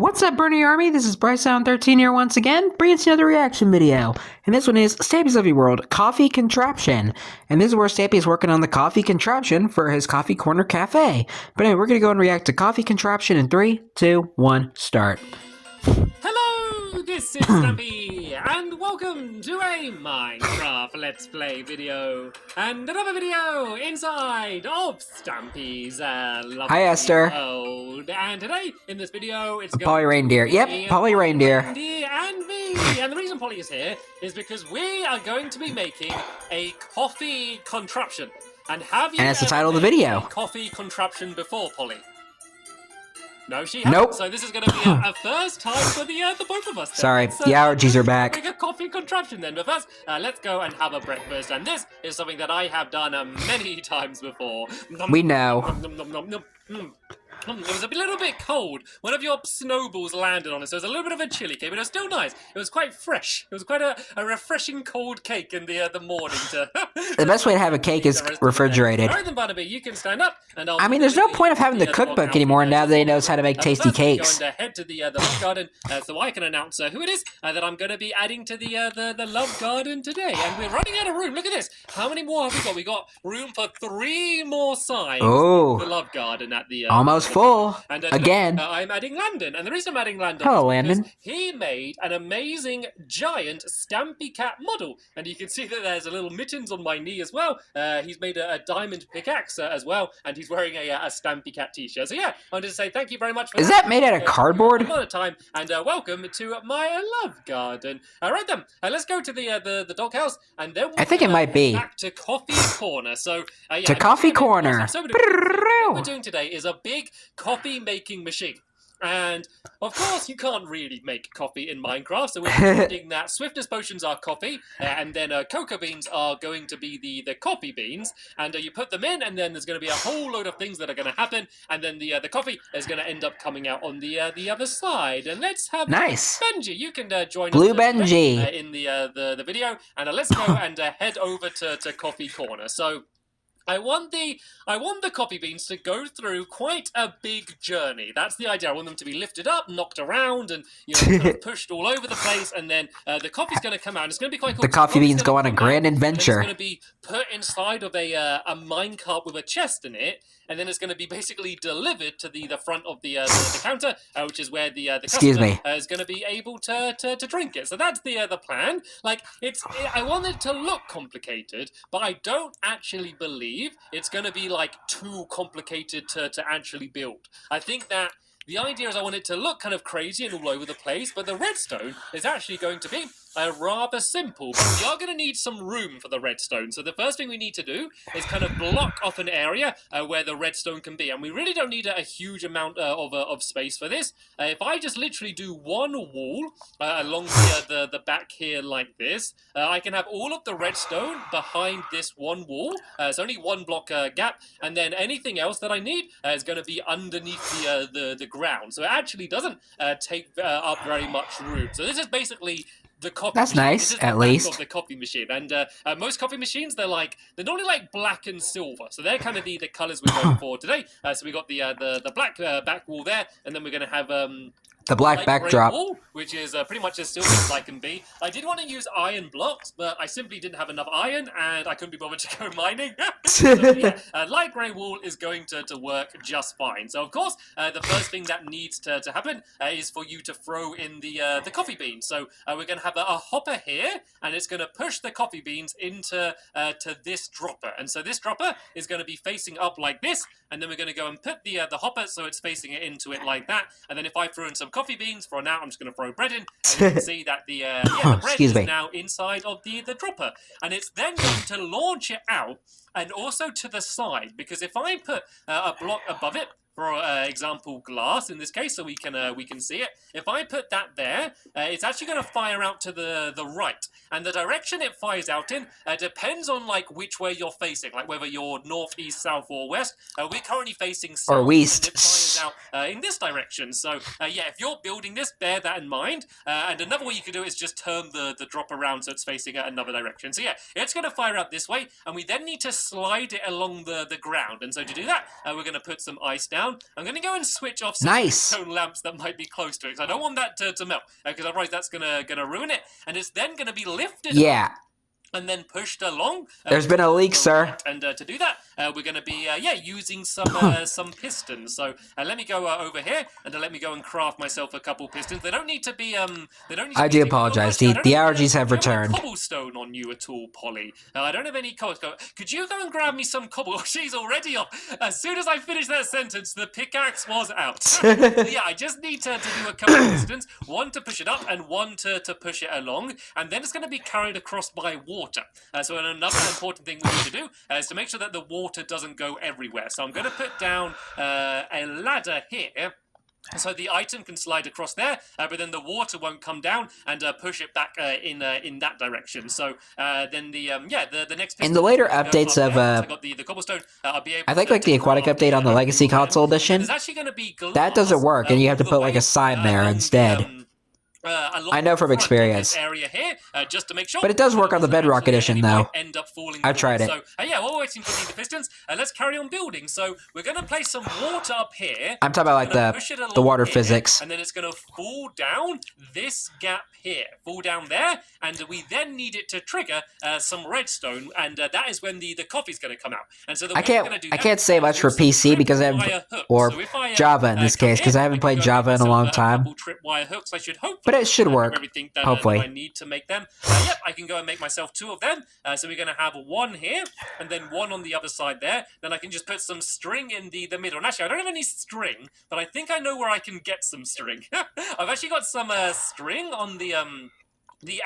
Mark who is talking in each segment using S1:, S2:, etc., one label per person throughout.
S1: What's up, Bernie Army? This is BryceAllen13 here once again, bringing you another reaction video. And this one is Stampy's Lovely World Coffee Contraption. And this is where Stampy is working on the coffee contraption for his Coffee Corner Cafe. But anyway, we're going to go and react to Coffee Contraption in 3, 2, 1, start.
S2: Hello, this is Stampy, and welcome to a Minecraft Let's Play video, and another video inside of Stampy's Lovely
S1: Hi, Esther.
S2: World. And today, in this video, it's
S1: Polly Reindeer. Yep, Polly Reindeer.
S2: And me. And the reason Polly is here is because we are going to be making a coffee contraption. And have you
S1: that's the
S2: ever
S1: title of the
S2: made
S1: video.
S2: a coffee contraption before, Polly? No, she hasn't.
S1: Nope.
S2: So this is going to be a first time for the both of us. Then.
S1: Sorry, the allergies are back.
S2: Make a coffee contraption then. But first, let's go and have a breakfast. And this is something that I have done many times before.
S1: We know.
S2: It was a little bit cold. One of your snowballs landed on it, so it was a little bit of a chilly cake, but it was still nice. It was quite fresh. It was quite a refreshing cold cake in the morning.
S1: The best way to have a cake is refrigerated.
S2: All right then, Barnaby, you can stand up. And
S1: I mean, there's no point of having the cookbook anymore now that he knows how to make tasty cakes.
S2: I'm going to head to the Love Garden so I can announce who it is that I'm going to be adding to the Love Garden today. And we're running out of room. Look at this. How many more have we got? We got room for 3 more sides.
S1: Oh,
S2: the Love Garden at the
S1: almost full.
S2: And
S1: again.
S2: I'm adding Landon, and the reason I'm adding Landon
S1: Hello,
S2: is
S1: Landon.
S2: he made an amazing giant Stampy cat model, and you can see that there's a little mittens on my knee as well. He's made a diamond pickaxe as well, and he's wearing a Stampy cat t-shirt. So yeah, I wanted to say thank you very much for
S1: Is that made out of cardboard?
S2: A lot of time, and welcome to my Love Garden. All right then, let's go to the doghouse, and then
S1: I think it might be
S2: back to Coffee Corner. So yeah,
S1: to Coffee Corner.
S2: What we're doing today is a big coffee making machine. And of course you can't really make coffee in Minecraft, so we're pretending that swiftness potions are coffee, and then cocoa beans are going to be the coffee beans, and you put them in, and then there's going to be a whole load of things that are going to happen, and then the coffee is going to end up coming out on the other side. And let's have
S1: nice.
S2: Benji, you can join
S1: Blue
S2: us
S1: Benji
S2: in the video, and let's go and head over to Coffee Corner. So I want the coffee beans to go through quite a big journey. That's the idea. I want them to be lifted up, knocked around, and kind of pushed all over the place. And then the coffee's going to come out. And it's going to be quite cool.
S1: The coffee beans go on a grand adventure.
S2: It's going to be put inside of a minecart with a chest in it, and then it's going to be basically delivered to the front of the counter, which is where the customer is going to be able to drink it. So that's the plan. Like I want it to look complicated, but I don't actually believe it's going to be like too complicated to actually build. I think that the idea is I want it to look kind of crazy and all over the place, but the redstone is actually going to be rather simple. But we are going to need some room for the redstone. So the first thing we need to do is kind of block off an area where the redstone can be. And we really don't need a huge amount of space for this. If I just literally do one wall along the back here like this, I can have all of the redstone behind this one wall. It's only one block gap. And then anything else that I need is going to be underneath the ground. So it actually doesn't take up very much room. So this is basically the coffee
S1: That's
S2: machine.
S1: nice, at least.
S2: Of the coffee machine, and most coffee machines they're normally like black and silver, so they're kind of the colours we're going for today. So we got the black back wall there, and then we're going to have
S1: the black backdrop,
S2: wall, which is pretty much as silver as I can be. I did want to use iron blocks, but I simply didn't have enough iron, and I couldn't be bothered to go mining. So, yeah, light grey wall is going to work just fine. So, of course, the first thing that needs to happen is for you to throw in the coffee beans. So, we're going to have a hopper here, and it's going to push the coffee beans into to this dropper. And so this dropper is going to be facing up like this, and then we're going to go and put the hopper so it's facing it into it like that. And then if I throw in some coffee beans for now, I'm just going to throw bread in, and you can see that the bread is now inside of the dropper, and it's then going to launch it out and also to the side, because if I put a block above it, for example, glass in this case, so we can see it. If I put that there, it's actually going to fire out to the right, and the direction it fires out in depends on like which way you're facing, like whether you're north, east, south, or west. We're currently facing south,
S1: or west.
S2: And it fires out in this direction. So yeah, if you're building this, bear that in mind. And another way you can do it is just turn the drop around so it's facing another direction. So yeah, it's going to fire out this way, and we then need to slide it along the ground. And so to do that, we're going to put some ice down. down. I'm going to go and switch off some stone lamps that might be close to it, because I don't want that to melt, because otherwise that's gonna ruin it. And it's then going to be lifted up and then pushed along.
S1: There's been a leak, sir.
S2: And to do that, we're going to be using some pistons. So let me go over here and let me go and craft myself a couple pistons. They don't need to be.
S1: I do apologize. The allergies have returned.
S2: Cobblestone on you at all, Polly? I don't have any cobblestone. Could you go and grab me some cobble? Oh, she's already off. As soon as I finished that sentence, the pickaxe was out. Yeah, I just need to do a couple of pistons. One to push it up and one to push it along, and then it's going to be carried across by water. So another important thing we need to do is to make sure that the water doesn't go everywhere. So I'm going to put down a ladder here, so the item can slide across there, but then the water won't come down and push it back in that direction. So then the next.
S1: In the later updates of
S2: I got the cobblestone. I'll be able
S1: I think like the aquatic update on the Legacy Console Edition, that doesn't work, and you have to put like a sign there instead. I know from experience.
S2: Area here, just to make sure.
S1: But it does work on the Bedrock Edition, though.
S2: End up falling
S1: I've tried it.
S2: So, while we're waiting for the pistons, let's carry on building. So we're going to place some water up here.
S1: I'm talking about like the water physics.
S2: And then it's going to fall down this gap here. Fall down there, and we then need it to trigger some redstone, and that is when the coffee's going to come out. And so I
S1: can't say much for PC because I have, or Java in this case, because I haven't played Java in a long time.
S2: Tripwire hooks. I should hope.
S1: But it should work, hopefully.
S2: I need to make them. Yep, I can go and make myself 2 of them. So we're going to have 1 here, and then 1 on the other side there. Then I can just put some string in the middle. And actually, I don't have any string, but I think I know where I can get some string. I've actually got some string on the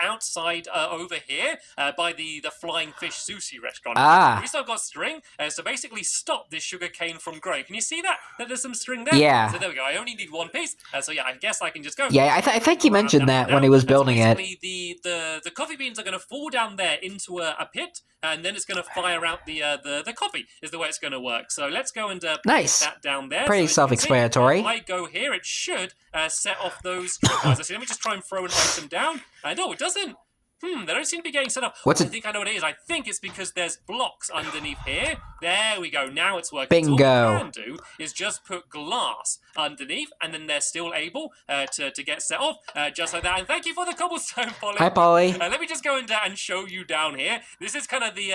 S2: outside over here by the Flying Fish Sushi restaurant. At least I've got string, so basically stop this sugar cane from growing. Can you see that? There's some string there?
S1: Yeah.
S2: So there we go. I only need 1 piece. So yeah, I guess I can just go.
S1: Yeah, I think he mentioned that when he was building it.
S2: The coffee beans are going to fall down there into a pit, and then it's going to fire out the coffee, is the way it's going to work. So let's go and place that down there.
S1: Pretty self-explanatory.
S2: If I go here, it should set off those tripwires. So let me just try and throw an item down. No, it doesn't. They don't seem to be getting set up. I think I know what it is. I think it's because there's blocks underneath here. There we go. Now it's working.
S1: Bingo.
S2: So all we can do is just put glass underneath, and then they're still able to get set off, just like that. And thank you for the cobblestone, Polly.
S1: Hi, Polly.
S2: Let me just go and show you down here. This is kind of the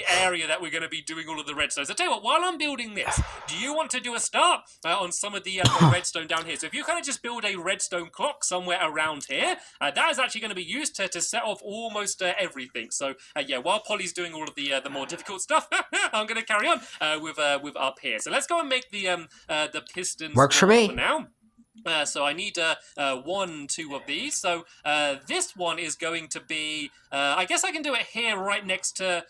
S2: area that we're going to be doing all of the redstone. So tell you what, while I'm building this, do you want to do a start on some of the redstone down here? So if you kind of just build a redstone clock somewhere around here, that is actually going to be used to set off almost everything. So while Polly's doing all of the more difficult stuff, I'm going to carry on with up here. So let's go and make the pistons.
S1: Works for me
S2: now. So I need 1, 2 of these. So this one is going to be. I guess I can do it here, right next to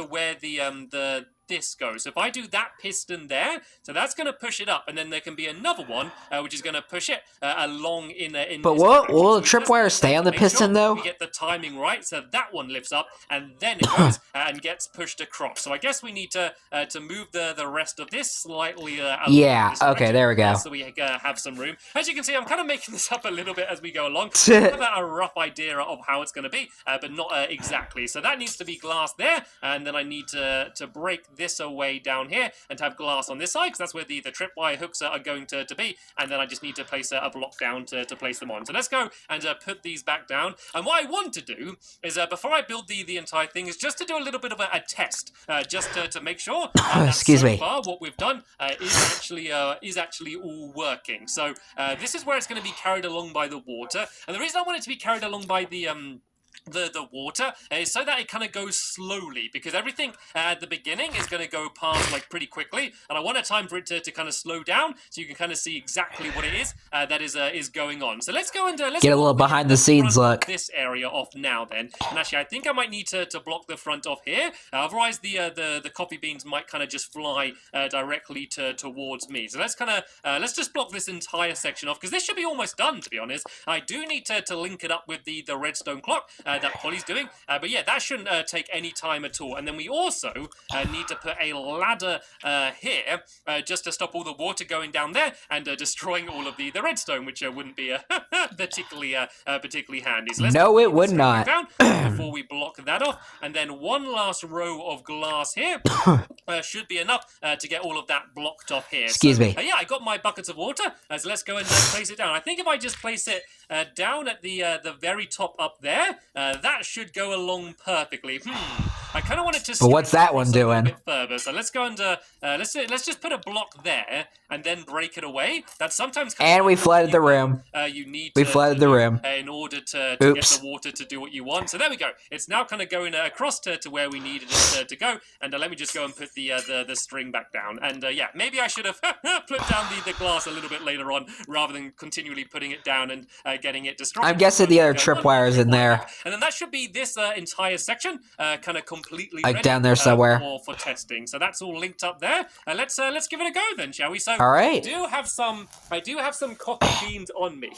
S2: where the this goes. So if I do that piston there, so that's going to push it up, and then there can be another one which is going to push it along in.
S1: But will the tripwire stay on the piston though?
S2: We get the timing right, so that one lifts up, and then it goes and gets pushed across. So I guess we need to move the rest of this slightly.
S1: Yeah. Okay. There we go.
S2: So we have some room. As you can see, I'm kind of making this up a little bit as we go along. I have a rough idea of how it's going to be, but not exactly. So that needs to be glass there, and then I need to break this away down here and have glass on this side, because that's where the tripwire hooks are going to be, and then I just need to place a block down to place them on. So let's go and put these back down. And what I want to do is before I build the entire thing is just to do a little bit of a test, just to make sure that so far what we've done is actually all working. So this is where it's going to be carried along by the water, and the reason I want it to be carried along by the water is so that it kind of goes slowly, because everything at the beginning is going to go past like pretty quickly, and I want a time for it to kind of slow down so you can kind of see exactly what it is that is going on. So let's go and let's
S1: get a little behind the scenes look.
S2: This area off now then, and actually I think I might need to block the front off here, otherwise the coffee beans might kind of just fly directly towards me. So let's kind of let's just block this entire section off, because this should be almost done, to be honest. I do need to link it up with the redstone clock, that Polly's doing. But yeah, that shouldn't take any time at all. And then we also need to put a ladder here just to stop all the water going down there and destroying all of the redstone, which wouldn't be particularly handy. So let's
S1: no, it would not.
S2: Down before we block that off. And then one last row of glass here should be enough to get all of that blocked off here.
S1: Excuse me.
S2: Yeah, I got my buckets of water. So let's go and place it down. I think if I just place it down at the very top up there, that should go along perfectly. I kind of wanted to.
S1: But what's that one doing?
S2: A bit further. So let's go and let's just put a block there and then break it away. That's sometimes.
S1: And we flooded the room.
S2: You need.
S1: We flooded the room
S2: in order to get the water to do what you want. So there we go. It's now kind of going across to where we needed it to go. And let me just go and put the string back down. And yeah, maybe I should have put down the glass a little bit later on rather than continually putting it down and getting it destroyed.
S1: I'm guessing the other tripwire is in there.
S2: And then that should be this entire section kind of completely
S1: like
S2: ready,
S1: down there somewhere
S2: for testing. So that's all linked up there. Let's give it a go then, shall we? So
S1: all right.
S2: I do have some coffee beans on me.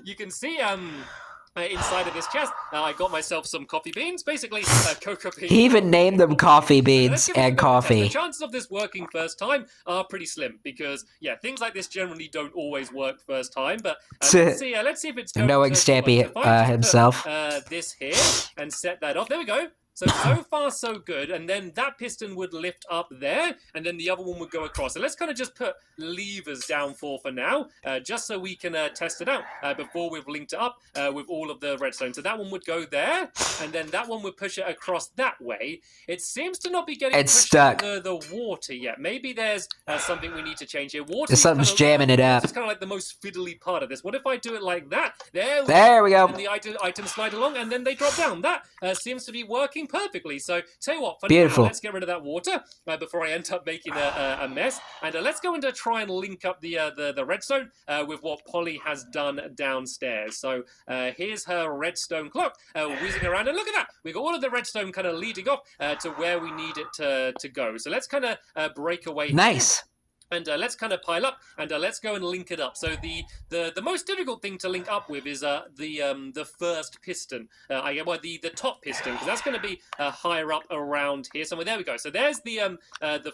S2: You can see inside of this chest, I got myself some coffee beans, basically cocoa beans.
S1: He even named them coffee beans and coffee.
S2: The chances of this working first time are pretty slim because, yeah, things like this generally don't always work first time. But let's see if it's going
S1: knowing Stampy himself.
S2: This here and set that off. There we go. So far, so good. And then that piston would lift up there, and then the other one would go across. So let's kind of just put levers down for now, just so we can test it out before we've linked it up with all of the redstone. So that one would go there, and then that one would push it across that way. It seems to not be getting
S1: stuck.
S2: The water yet. Maybe there's something we need to change here. Water.
S1: Something's jamming it up.
S2: It's kind of like the most fiddly part of this. What if I do it like that?
S1: There we go.
S2: And the items slide along, and then they drop down. That seems to be working perfectly. So tell you what,
S1: beautiful.
S2: Let's get rid of that water before I end up making a mess. And let's go into try and link up the redstone with what Polly has done downstairs. So here's her redstone clock whizzing around, and look at that. We got all of the redstone kind of leading off to where we need it to go. So let's kind of break away.
S1: Nice.
S2: And let's kind of pile up, and let's go and link it up. So the most difficult thing to link up with is the first piston. The top piston, because that's going to be higher up around here somewhere. There we go. So there's the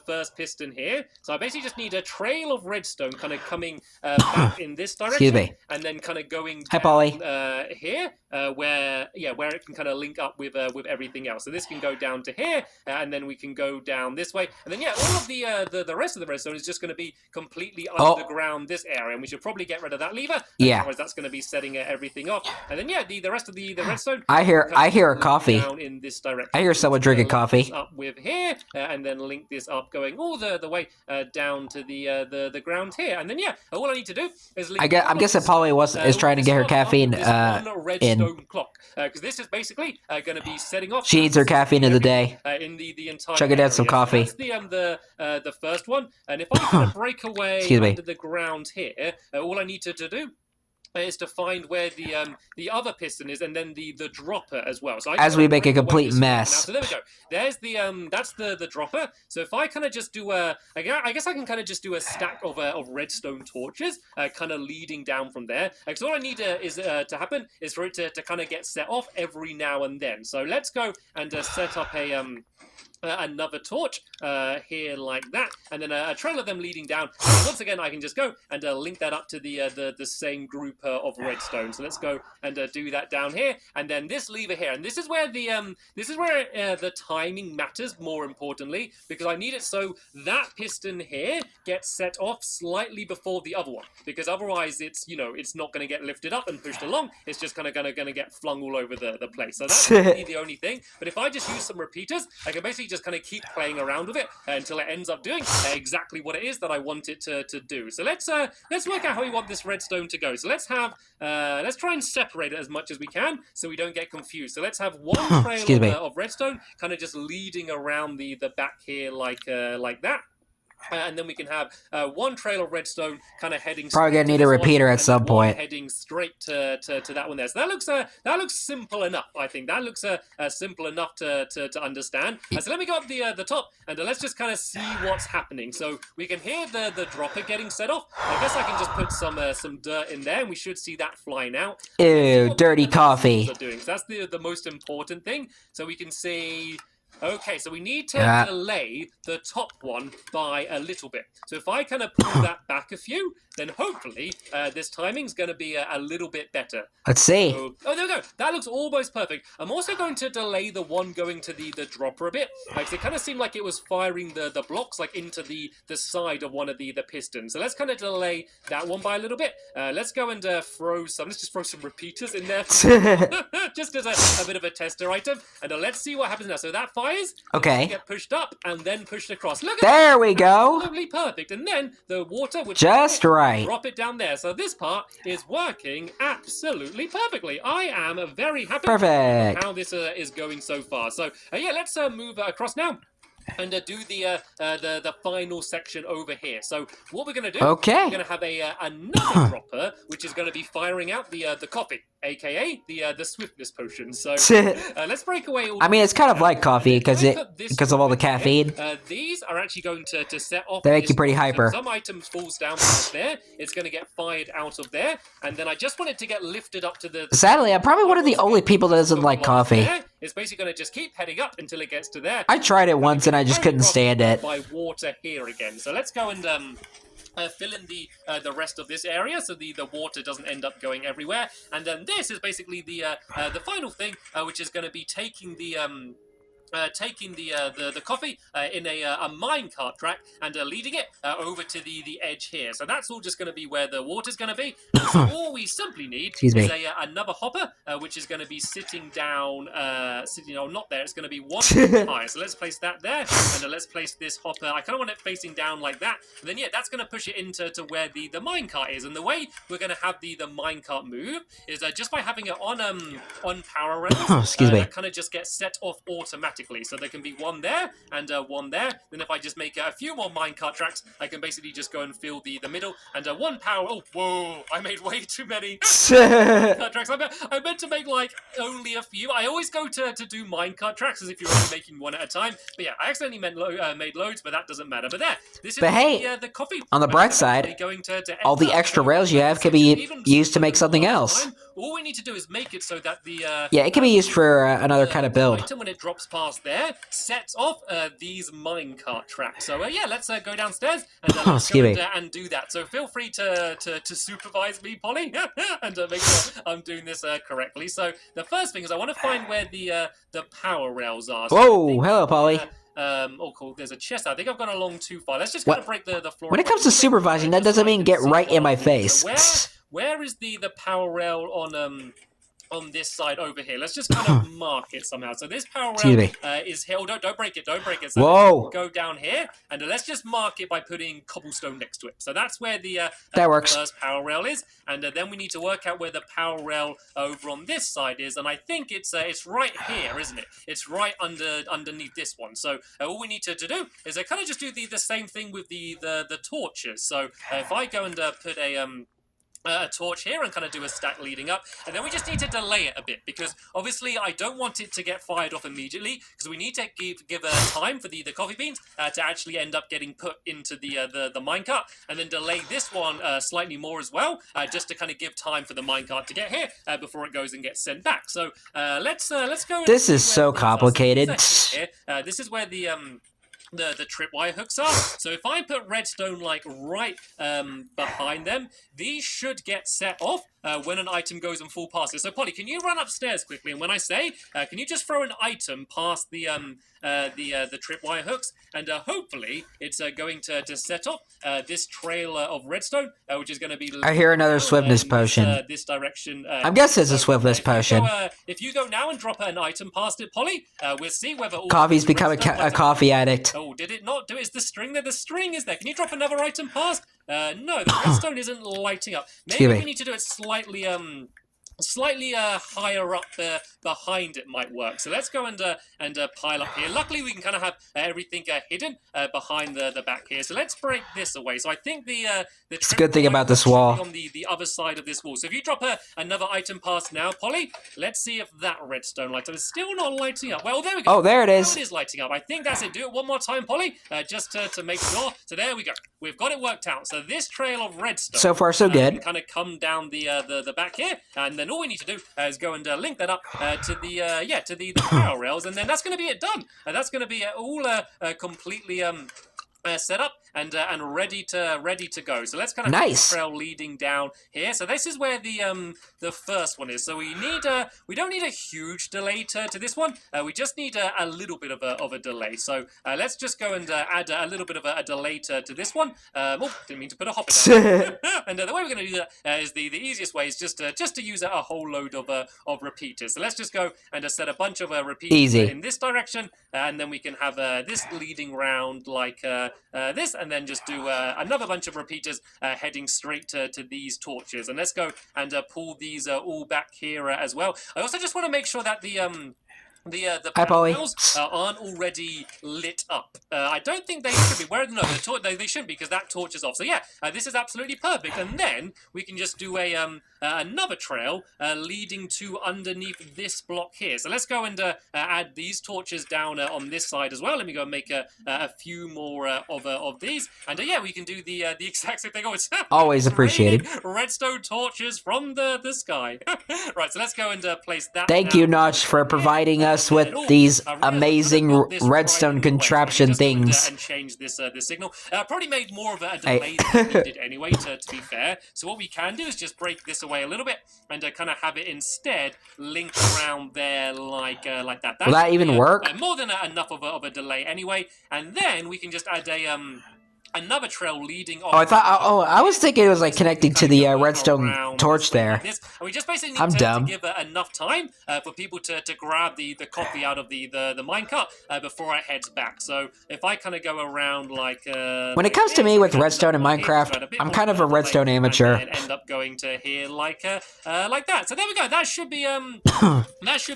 S2: first piston here. So I basically just need a trail of redstone kind of coming back in this direction.
S1: Excuse me.
S2: And then kind of going down,
S1: hi, Polly.
S2: Here, where it can kind of link up with everything else. So this can go down to here, and then we can go down this way, and then all of the rest of the redstone is just going to be completely underground this area, and we should probably get rid of that lever. Otherwise that's going to be setting everything off. And then the rest of the redstone.
S1: I hear a coffee.
S2: Down in this direction.
S1: I hear someone drinking coffee.
S2: Up with here, and then link this up going all the way down to the ground here. And then all I need to do is link.
S1: I'm guessing Polly is trying to get her caffeine in.
S2: Clock, because this is basically going to be setting off.
S1: She needs her caffeine of the day.
S2: In the entire.
S1: Chugging down some coffee.
S2: So that's the first one, and if I kind of break away under the ground here, all I need to do is to find where the other piston is, and then the dropper as well. So
S1: as we make a complete mess.
S2: Now, so there we go. There's that's the dropper. So if I kind of just do I guess I can kind of just do a stack of redstone torches, kind of leading down from there. Because all I need to happen is for it to kind of get set off every now and then. So let's go and set up another torch here like that, and then a trail of them leading down. And once again, I can just go and link that up to the same group of redstone. So let's go and do that down here, and then this lever here, and this is where the timing matters more importantly, because I need it so that piston here gets set off slightly before the other one, because otherwise it's not going to get lifted up and pushed along. It's just kind of going to get flung all over the place. So that's really the only thing. But if I just use some repeaters, I can basically just kind of keep playing around with it until it ends up doing exactly what it is that I want it to do. So let's work out how we want this redstone to go. So let's try and separate it as much as we can so we don't get confused. So let's have one trail of redstone kind of just leading around the back here like that. And then we can have one trail of redstone kind of heading.
S1: Probably gonna need a repeater at some point.
S2: Heading straight to that one there. So that looks simple enough. I think that looks simple enough to understand. So let me go up the top and let's just kind of see what's happening. So we can hear the dropper getting set off. I guess I can just put some dirt in there, and we should see that flying out.
S1: Ew, dirty coffee.
S2: So that's the most important thing. So we can see. Okay, so we need to delay the top one by a little bit. So if I kind of pull that back a few, then hopefully this timing's going to be a little bit better.
S1: Let's see.
S2: So, oh, there we go. That looks almost perfect. I'm also going to delay the one going to the dropper a bit. Like, it kind of seemed like it was firing the blocks like into the side of one of the pistons. So let's kind of delay that one by a little bit. Let's go and let's just throw some repeaters in there. Just as a bit of a tester item. And let's see what happens now. So that fires.
S1: Okay.
S2: Get pushed up and then pushed across. Look at
S1: there we go.
S2: Absolutely perfect. And then the water would
S1: just right.
S2: Drop it down there. So this part is working absolutely perfectly. I am very happy with how this is going so far. So yeah, let's move across now. And do the final section over here. So what we're going to do, we're going to have another dropper, which is going to be firing out the coffee, aka the swiftness potion. So let's break away all.
S1: I mean, it's kind of like coffee because of all the caffeine.
S2: These are actually going to set off.
S1: They make you pretty hyper.
S2: Some items falls down past there. It's going to get fired out of there, and then I just want it to get lifted up to the.
S1: Sadly, I'm probably one of the only people that doesn't like coffee.
S2: It's basically going to just keep heading up until it gets to there.
S1: I tried it once and I just couldn't stand it.
S2: By water here again. So let's go and fill in the rest of this area so the water doesn't end up going everywhere. And then this is basically the final thing, which is going to be taking the coffee in a minecart track and leading it over to the edge here. So that's all just going to be where the water's going to be. So all we simply need is another hopper, which is going to be sitting down, not there. It's going to be one high. So let's place that there, and let's place this hopper. I kind of want it facing down like that. And then, yeah, that's going to push it into where the minecart is. And the way we're going to have the minecart move is just by having it on power rails. That kind of just gets set off automatically. So there can be one there and one there. Then if I just make a few more minecart tracks, I can basically just go and fill the middle. And one power... Oh, whoa! I made way too many minecart tracks. I meant to make, like, only a few. I always go to do minecart tracks as if you're only making one at a time. But yeah, I accidentally made loads, but that doesn't matter. But there, this is
S1: the
S2: coffee.
S1: On the bright side, all the extra rails you have can be used to make something else.
S2: All we need to do is make it so that the...
S1: yeah, it can be used for another kind of build.
S2: When it drops past there, sets off these minecart tracks. So yeah, let's go downstairs and let's go and do that. So feel free to supervise me, Polly, and make sure I'm doing this correctly. So the first thing is I want to find where the power rails are. So
S1: whoa, hello, Polly.
S2: Oh, cool. There's a chest. I think I've gone along too far. Let's just kind of break the floor.
S1: When it comes to supervising, that doesn't mean get right in my face.
S2: So where is the power rail on this side over here? Let's just kind of mark it somehow. So this power rail is here. Oh, don't break it. Don't break it. So
S1: whoa!
S2: Go down here, and let's just mark it by putting cobblestone next to it. So that's where the
S1: that works.
S2: First power rail is, and then we need to work out where the power rail over on this side is. And I think it's right here, isn't it? It's right underneath this one. So all we need to do is kind of just do the same thing with the torches. So if I go and put a torch here and kind of do a stack leading up, and then we just need to delay it a bit because obviously I don't want it to get fired off immediately because we need to give time for the coffee beans to actually end up getting put into the minecart, and then delay this one slightly more as well, just to kind of give time for the minecart to get here before it goes and gets sent back. So let's go.
S1: This is so complicated.
S2: This is where the tripwire hooks are. So if I put redstone like right behind them, these should get set off when an item goes and full past it. So Polly, can you run upstairs quickly? And when I say, can you just throw an item past the tripwire hooks, and hopefully it's going to set off this trail of redstone, which is going to be.
S1: I hear another swiftness potion.
S2: This direction.
S1: I'm guessing it's a swiftness potion.
S2: If you go now and drop an item past it, Polly, we'll see whether
S1: coffee's become a coffee addict.
S2: Oh, did it not do it? Is the string there? The string is there. Can you drop another item past? No, the redstone isn't lighting up. Maybe we need to do it slightly slightly higher up behind it might work. So let's go and pile up here. Luckily, we can kind of have everything hidden behind the back here. So let's break this away. So I think the
S1: It's a good thing about this wall.
S2: on the other side of this wall. So if you drop another item past now, Polly, let's see if that redstone lights up. It's still not lighting up. Well, there we go.
S1: Oh, there it is.
S2: Now it is lighting up. I think that's it. Do it one more time, Polly, just to make sure. So there we go. We've got it worked out. So this trail of redstone.
S1: So far, so good.
S2: Kind of come down the back here, and then all we need to do is go and link that up to the power rails, and then that's going to be it done. That's going to be all completely set up and ready to go. So let's kind of have the trail leading down here. So this is where the first one is. So we don't need a huge delay to this one. We just need a little bit of a delay. So let's just go and add a little bit of a delay to this one. Oh, didn't mean to put a hopper down. And the way we're going to do that is the easiest way is just to use a whole load of repeaters. So let's just go and set a bunch of repeaters in this direction, and then we can have this leading round like this, and then just do another bunch of repeaters heading straight to these torches. And let's go and pull these all back here as well. I also just want to make sure that the panels aren't already lit up. I don't think they should be. Where no, they shouldn't be, because that torch is off. So yeah, this is absolutely perfect. And then we can just do another trail leading to underneath this block here. So let's go and add these torches down on this side as well. Let me go and make a few more of these. And yeah, we can do the exact same thing. Oh, it's
S1: always appreciated.
S2: Redstone torches from the sky. Right, so let's go and place that.
S1: Thank you, Notch, for providing us with these amazing redstone contraption things.
S2: And change this signal. Probably made more of a delay than needed anyway, to be fair. So what we can do is just break this away a little bit and kind of have it instead linked around there like that.
S1: Will that even work?
S2: More than enough of a delay anyway. And then we can just add another trail leading off.
S1: I was thinking it was like connecting to the redstone torch there.
S2: We just basically need to give enough time for people to grab the copy out of the minecart before it heads back. So if I kind of go around like
S1: when it comes to me with redstone and Minecraft, I'm kind of a redstone amateur.
S2: And end up going to here like that. So there we go. That should be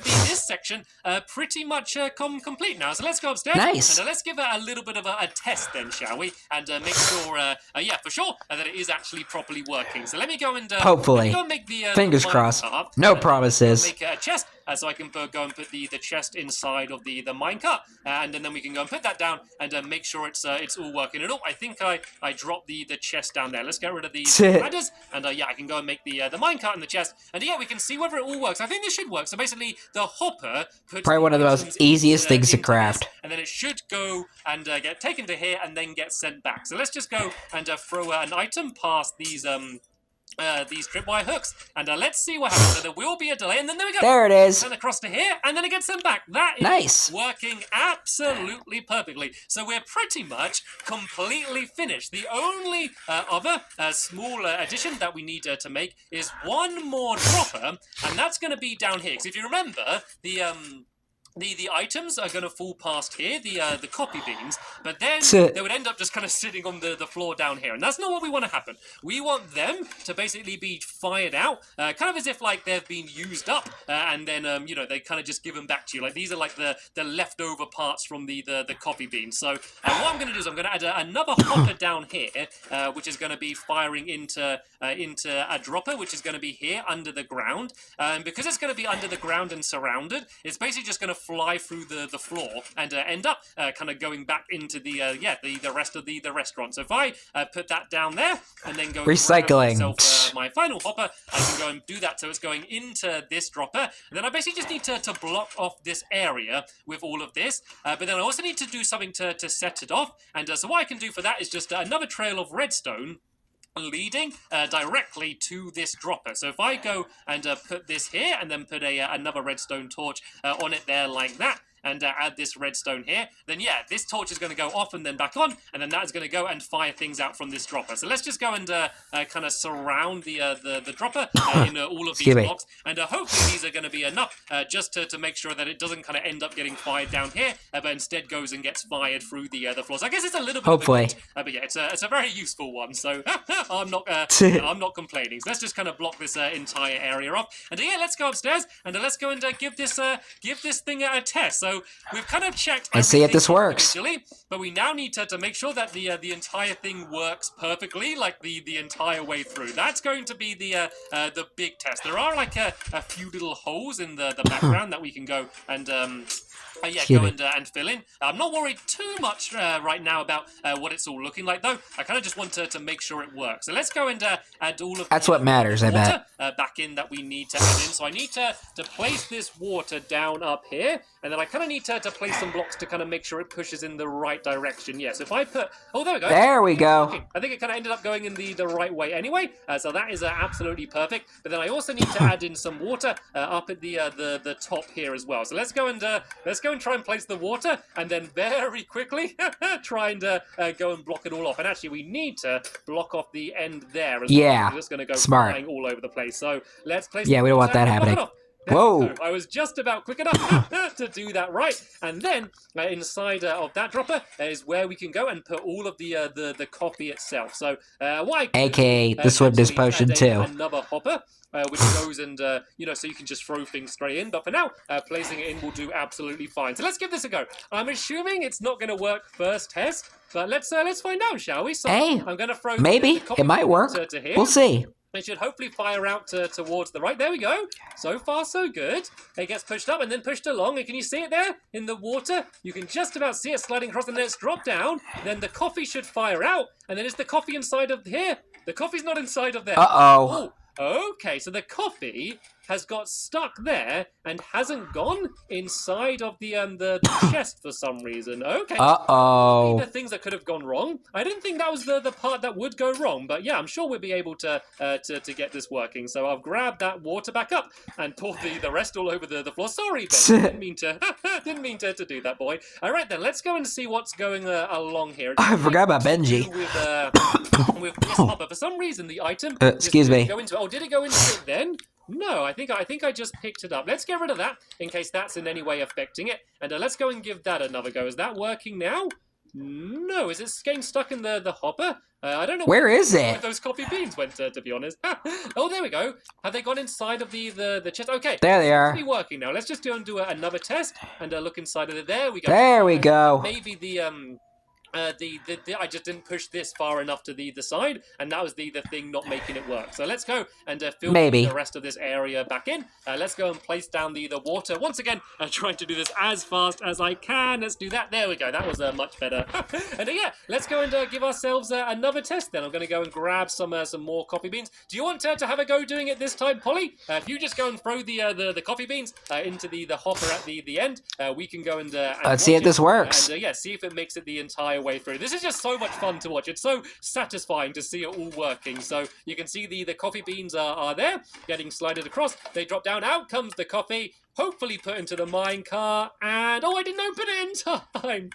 S2: this section pretty much complete now. So let's go upstairs.
S1: Nice.
S2: And let's give it a little bit of a test then, shall we? And make sure, for sure, that it is actually properly working. So let me go and
S1: hopefully,
S2: make the
S1: fingers crossed. No promises.
S2: Make a chest, so I can go and put the chest inside of the minecart, and then we can go and put that down and make sure it's all working. And I think I dropped the chest down there. Let's get rid of these ladders, and I can go and make the minecart and the chest, and we can see whether it all works. I think this should work. So basically, the hopper puts
S1: probably one of the most easiest things to craft.
S2: This, and then it should go and get taken to here and then get sent back. So let's just go and throw an item past these tripwire hooks, and let's see what happens. So there will be a delay, and then there we go.
S1: There it is.
S2: And across to here, and then it gets sent back. That is
S1: nice.
S2: Working absolutely perfectly. So we're pretty much completely finished. The only other small addition that we need to make is one more dropper, and that's going to be down here. Because if you remember, the items are going to fall past here, the copy beams, but then they would end up just kind of sitting on the floor down here, and that's not what we want to happen. We want them to basically be fired out, kind of as if like they've been used up, and then they kind of just give them back to you. Like these are like the leftover parts from the copy beams. So what I'm going to do is I'm going to add another hopper down here, which is going to be firing into a dropper, which is going to be here under the ground. Because it's going to be under the ground and surrounded, it's basically just going to fly through the floor and end up kind of going back into the rest of the restaurant. So if I put that down there and then go
S1: recycling
S2: myself, my final hopper, I can go and do that. So it's going into this dropper, and then I basically just need to block off this area with all of this. But then I also need to do something to set it off. And so what I can do for that is just another trail of redstone leading directly to this dropper. So if I go and put this here and then put another redstone torch on it there like that, and add this redstone here, then yeah, this torch is going to go off and then back on, and then that is going to go and fire things out from this dropper. So let's just go and kind of surround the dropper in all of these blocks, and hopefully these are going to be enough just to make sure that it doesn't kind of end up getting fired down here, but instead goes and gets fired through the floors. I guess it's a little bit of a glitch, but yeah, it's a very useful one. So I'm not complaining. So let's just kind of block this entire area off, and yeah, let's go upstairs and let's go and give this thing a test. So we've kind of checked and see if this works, but we now need to make sure that the entire thing works perfectly, like the entire way through. That's going to be the big test. There are like a few little holes in the background that we can go and go and fill in. I'm not worried too much right now about what it's all looking like, though. I kind of just want to make sure it works. So let's go and add all of
S1: that's what matters, I bet.
S2: Back in that we need to add in. So I need to place this water down up here, and then I kind of need to place some blocks to kind of make sure it pushes in the right direction. Yes, if I put... Oh, there we go.
S1: There we go.
S2: I think it kind of ended up going in the right way anyway, so that is absolutely perfect. But then I also need to add in some water up at the top here as well. So let's go and try and place the water, and then very quickly try and go and block it all off. And actually, we need to block off the end there as well. It's just going to go flying all over the place. So let's place.
S1: Yeah, we don't want that happening. Whoa!
S2: I was just about quick enough to do that right. And then inside of that dropper is where we can go and put all of the coffee itself. So
S1: AKA the swiftness potion too.
S2: Another hopper. Which goes and, so you can just throw things straight in. But for now, placing it in will do absolutely fine. So let's give this a go. I'm assuming it's not going to work first test, but let's find out, shall we? So
S1: hey,
S2: I'm going to throw
S1: maybe it might work.
S2: To here.
S1: We'll see.
S2: It should hopefully fire out towards the right. There we go. So far, so good. It gets pushed up and then pushed along. And can you see it there in the water? You can just about see it sliding across, and then it's dropped down. Then the coffee should fire out. And then is the coffee inside of here? The coffee's not inside of there.
S1: Uh-oh.
S2: Okay, so the coffee has got stuck there and hasn't gone inside of the chest for some reason. Okay.
S1: Uh-oh.
S2: The things that could have gone wrong. I didn't think that was the part that would go wrong, but yeah, I'm sure we'll be able to get this working. So I've grabbed that water back up and poured the rest all over the floor. Sorry, Ben. didn't mean to do that, boy. All right, then, let's go and see what's going along here.
S1: I forgot about Benji.
S2: With this hopper. For some reason, the item...
S1: excuse me.
S2: Did it go into it then? No, I think I just picked it up. Let's get rid of that in case that's in any way affecting it. And let's go and give that another go. Is that working now? No. Is it getting stuck in the hopper? I don't know.
S1: Where is it?
S2: Where those coffee beans went, to be honest. Oh, there we go. Have they gone inside of the chest? Okay.
S1: There they are.
S2: It's working now. Let's just go and do another test and look inside of it. There we go.
S1: There we go.
S2: Maybe I just didn't push this far enough to the side, and that was the thing not making it work. So let's go and fill the rest of this area back in. Let's go and place down the water. Once again, trying to do this as fast as I can. Let's do that. There we go. That was much better. And yeah, let's go and give ourselves another test then. I'm going to go and grab some more coffee beans. Do you want to have a go doing it this time, Polly? If you just go and throw the coffee beans into the hopper at the end, we can go and
S1: let's see if this works.
S2: And see if it makes it the entire way through. This is just so much fun to watch. It's so satisfying to see it all working. So you can see the coffee beans are there, getting slided across. They drop down. Out comes the coffee. Hopefully put into the minecart, and I didn't open it in time.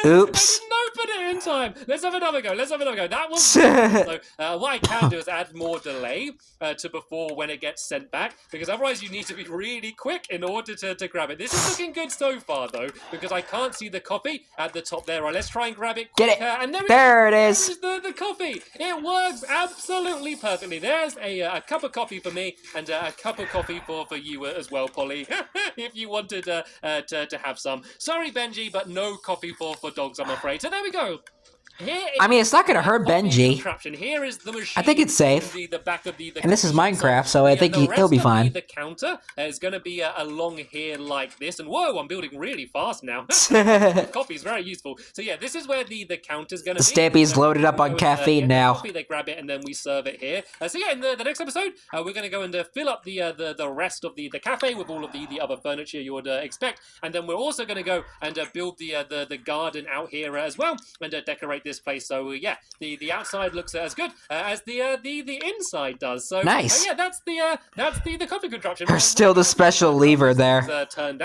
S1: Oops.
S2: I didn't open it in time. Let's have another go. That was so. What I can do is add more delay to before when it gets sent back, because otherwise you need to be really quick in order to grab it. This is looking good so far though, because I can't see the coffee at the top there. Right, let's try and grab it quicker.
S1: Get it.
S2: And
S1: there it is.
S2: There's the coffee. It works absolutely perfectly. There's a cup of coffee for me and a cup of coffee for you as well, Polly. If you wanted to have some. Sorry, Benji, but no coffee for dogs, I'm afraid. So there we go.
S1: I mean, it's not going to hurt Benji.
S2: Here is the machine.
S1: I think it's safe.
S2: The back of the
S1: and this is Minecraft, so I think he'll be fine.
S2: The counter is going to be along here like this. And whoa, I'm building really fast now. Coffee's very useful. So yeah, this is where the counter's going to be.
S1: Stampy's loaded up on caffeine now.
S2: Coffee, they grab it and then we serve it here. So yeah, in the next episode, we're going to go and fill up the rest of the cafe with all of the other furniture you would expect. And then we're also going to go and build the garden out here as well and decorate this place. So yeah, the outside looks as good as the inside does. So
S1: nice.
S2: yeah, that's the coffee contraption.
S1: There's still the special lever there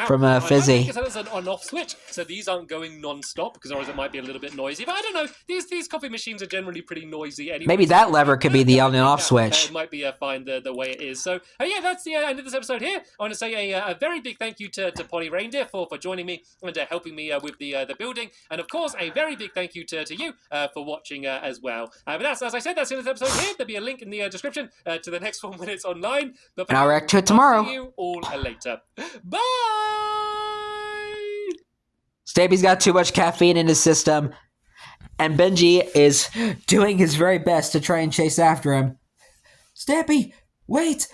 S1: from Fizzy.
S2: I think it's an on-off switch, so these aren't going non-stop because otherwise it might be a little bit noisy. But I don't know. These coffee machines are generally pretty noisy anyway.
S1: Maybe that lever could be the on and off switch.
S2: It might be fine the way it is. So yeah, that's the end of this episode here. I want to say a very big thank you to Polly Reindeer for joining me and helping me with the building, and of course a very big thank you to you for watching as well. But that's, as I said, that's the end of this episode here. There'll be a link in the description to the next 4 minutes online. But
S1: and I'll react to it tomorrow.
S2: I'll see you all later. Bye.
S1: Stampy's got too much caffeine in his system, and Benji is doing his very best to try and chase after him. Stampy, wait!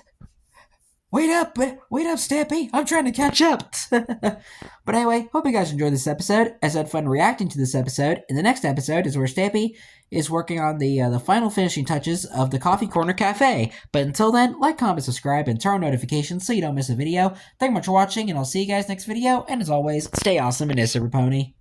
S1: Wait up, Stampy! I'm trying to catch up! But anyway, hope you guys enjoyed this episode, as I had fun reacting to this episode. In the next episode is where Stampy is working on the final finishing touches of the Coffee Corner Cafe. But until then, like, comment, subscribe, and turn on notifications so you don't miss a video. Thank you much for watching, and I'll see you guys next video, and as always, stay awesome and Super Pony.